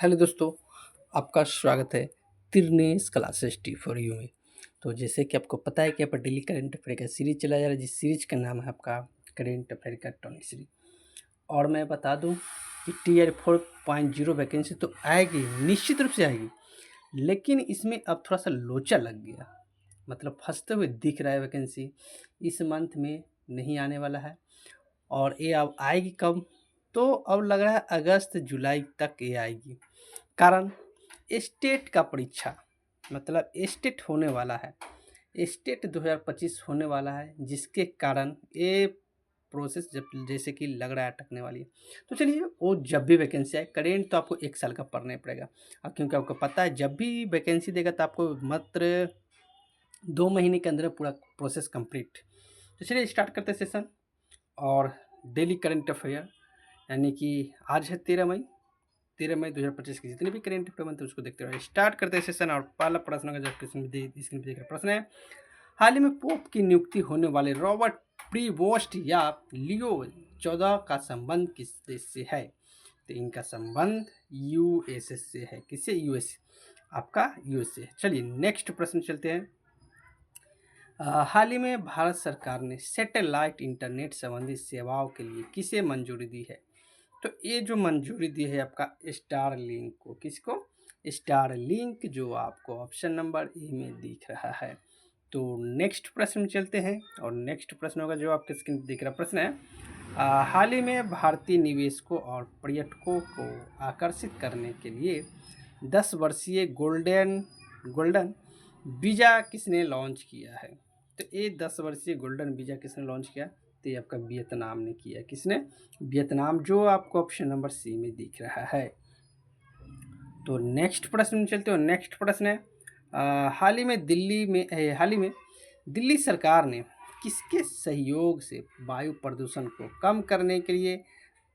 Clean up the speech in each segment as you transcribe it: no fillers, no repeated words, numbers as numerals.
Hello दोस्तों, आपका स्वागत है तिरनेस क्लासेस टी फॉर यू में। तो जैसे कि आपको पता है कि यहाँ पर डेली करंट अफेयर का सीरीज चला जा रहा है, जिस सीरीज का नाम है आपका करंट अफेयर का टॉनिक सीरीज। और मैं बता दूं कि टीआर 4.0 वैकेंसी तो आएगी, निश्चित रूप से आएगी, लेकिन इसमें अब थोड़ा सा लोचा लग गया, मतलब फंसते हुए दिख रहा है। वैकेंसी इस मंथ में नहीं आने वाला है और ये अब आएगी कब? तो अब लग रहा है अगस्त जुलाई तक ये आएगी। कारण स्टेट का परीक्षा, मतलब स्टेट होने वाला है, स्टेट 2025 होने वाला है, जिसके कारण ये प्रोसेस जब जैसे कि लग रहा है अटकने वाली है। तो चलिए, वो जब भी वैकेंसी आए, करेंट तो आपको 1 साल का पढ़ना ही पड़ेगा। अब क्योंकि आपको पता है जब भी वैकेंसी देगा तो आपको मात्र 2 महीने के अंदर पूरा प्रोसेस कंप्लीट। तो चलिए स्टार्ट करते हैं सेशन। और डेली करंट अफेयर, यानी कि आज है 13 मई 2025 की जितने भी करेंट अफेयर बनते हैं उसको देखते रहो। स्टार्ट करते हैं सेशन। और पहला प्रश्न का जो स्क्रीन पे देख रहे प्रश्न है, हाल ही में पोप की नियुक्ति होने वाले रॉबर्ट प्रीवोस्ट या लियो 14 का संबंध किस देश से है? तो इनका संबंध यूएसए से है। किससे? यूएस, आपका यूएसए। चलिए नेक्स्ट प्रश्न चलते हैं। हाल ही में भारत सरकार ने सैटेलाइट इंटरनेट संबंधी सेवाओं के लिए किसे मंजूरी दी है? तो ये जो मंजूरी दी है आपका स्टार लिंक को। किसको? स्टार लिंक, जो आपको ऑप्शन नंबर ए में दिख रहा है। तो नेक्स्ट प्रश्न में चलते हैं। और नेक्स्ट प्रश्न होगा जो आपके स्क्रीन पर दिख रहा प्रश्न है, हाल ही में भारतीय निवेशकों और पर्यटकों को आकर्षित करने के लिए 10 वर्षीय गोल्डन वीज़ा किसने लॉन्च किया है? तो ये 10 वर्षीय गोल्डन वीज़ा किसने लॉन्च किया? तो ये आपका वियतनाम ने किया। किसने? वियतनाम, जो आपको ऑप्शन नंबर सी में दिख रहा है। तो नेक्स्ट प्रश्न में चलते हो। नेक्स्ट प्रश्न है, हाल ही में दिल्ली सरकार ने किसके सहयोग से वायु प्रदूषण को कम करने के लिए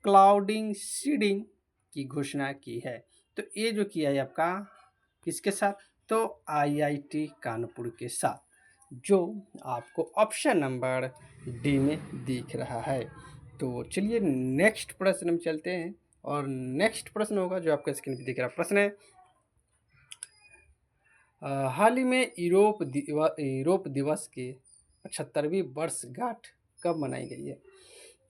क्लाउडिंग सीडिंग की घोषणा की है? तो ये जो किया है आपका किसके साथ? तो आईआईटी कानपुर के साथ, जो आपको ऑप्शन नंबर डी में दिख रहा है। तो चलिए नेक्स्ट प्रश्न में चलते हैं। और नेक्स्ट प्रश्न होगा जो आपका स्क्रीन पर दिख रहा प्रश्न है, हाल ही में यूरोप दिवस के 75वीं वर्षगांठ कब मनाई गई है?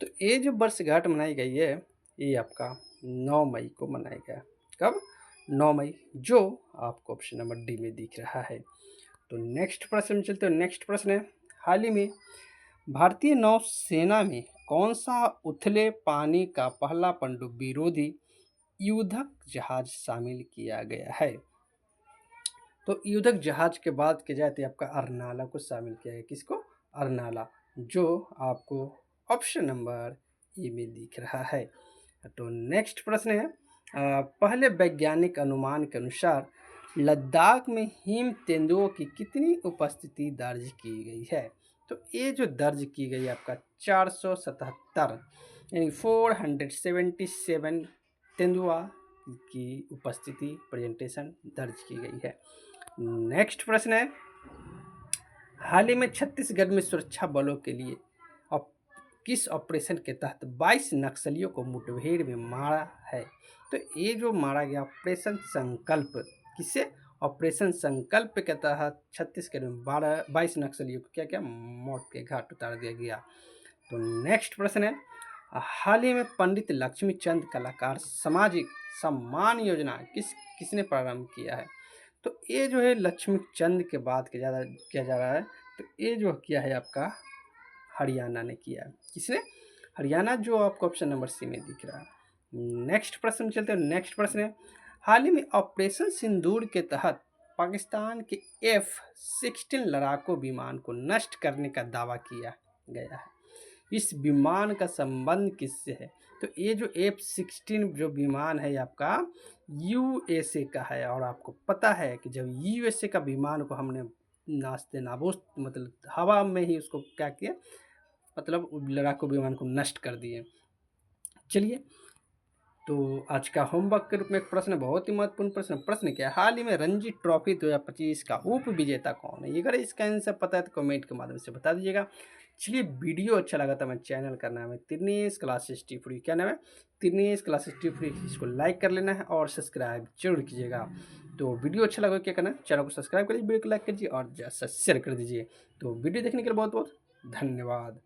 तो ये जो वर्षगांठ मनाई गई है ये आपका 9 मई को मनाया गया। कब? 9 मई, जो आपको ऑप्शन नंबर डी में दिख रहा है। तो नेक्स्ट प्रश्न में चलते हैं। नेक्स्ट प्रश्न है, हाल ही में भारतीय नौसेना में कौन सा उथले पानी का पहला पनडुब्बी रोधी युद्धक जहाज शामिल किया गया है? तो युद्धक जहाज के बाद के जाते आपका अरनाला को शामिल किया गया। किसको? अरनाला, जो आपको ऑप्शन नंबर ए में दिख रहा है। तो नेक्स्ट प्रश्न है, पहले वैज्ञानिक अनुमान के अनुसार लद्दाख में हिम तेंदुओं की कितनी उपस्थिति दर्ज की गई है? तो ये जो दर्ज की गई आपका 477, यानी 477 तेंदुआ की उपस्थिति प्रेजेंटेशन दर्ज की गई है। नेक्स्ट प्रश्न है, हाल ही में छत्तीसगढ़ में सुरक्षा बलों के लिए किस ऑपरेशन के तहत 22 नक्सलियों को मुठभेड़ में मारा है? तो ये जो मारा गया ऑपरेशन संकल्प, किससे? ऑपरेशन संकल्प के तहत छत्तीसगढ़ में 22 नक्सलियों को क्या क्या मौत के घाट उतार दिया गया। तो नेक्स्ट प्रश्न है, हाल ही में पंडित लक्ष्मीचंद कलाकार सामाजिक सम्मान योजना किसने प्रारंभ किया है? तो ये जो है लक्ष्मीचंद के बाद किया जा रहा है। तो ये जो किया है आपका हरियाणा ने किया है। किसने? हरियाणा, जो आपको ऑप्शन नंबर सी में दिख रहा है। नेक्स्ट प्रश्न चलते हैं। नेक्स्ट प्रश्न है, हाल ही में ऑपरेशन सिंदूर के तहत पाकिस्तान के F-16 लड़ाकू विमान को नष्ट करने का दावा किया गया है। इस विमान का संबंध किससे है? तो ये जो F-16 जो विमान है आपका यूएसए का है। और आपको पता है कि जब यूएसए का विमान को हमने नाश्ते नाबूद, मतलब हवा में ही उसको क्या किया, मतलब लड़ाकू विमान को नष्ट कर दिए। चलिए, तो आज का होमवर्क के रूप में एक प्रश्न, बहुत ही महत्वपूर्ण प्रश्न क्या है, हाल ही में रणजी ट्रॉफी 2025 का उप विजेता कौन है? अगर इसका आंसर पता है तो कमेंट के माध्यम से बता दीजिएगा। चलिए वीडियो अच्छा लगा तो हमारे चैनल का नाम है तिरनेस क्लासेस टी फ्री। क्या नाम है? तिरनेस क्लासेस टी फ्री। इसको लाइक कर लेना है और सब्सक्राइब जरूर कीजिएगा। तो वीडियो अच्छा लगा क्या करना है, चैनल को सब्सक्राइब करिए, वीडियो को लाइक कीजिए और शेयर कर दीजिए। तो वीडियो देखने के लिए बहुत बहुत धन्यवाद।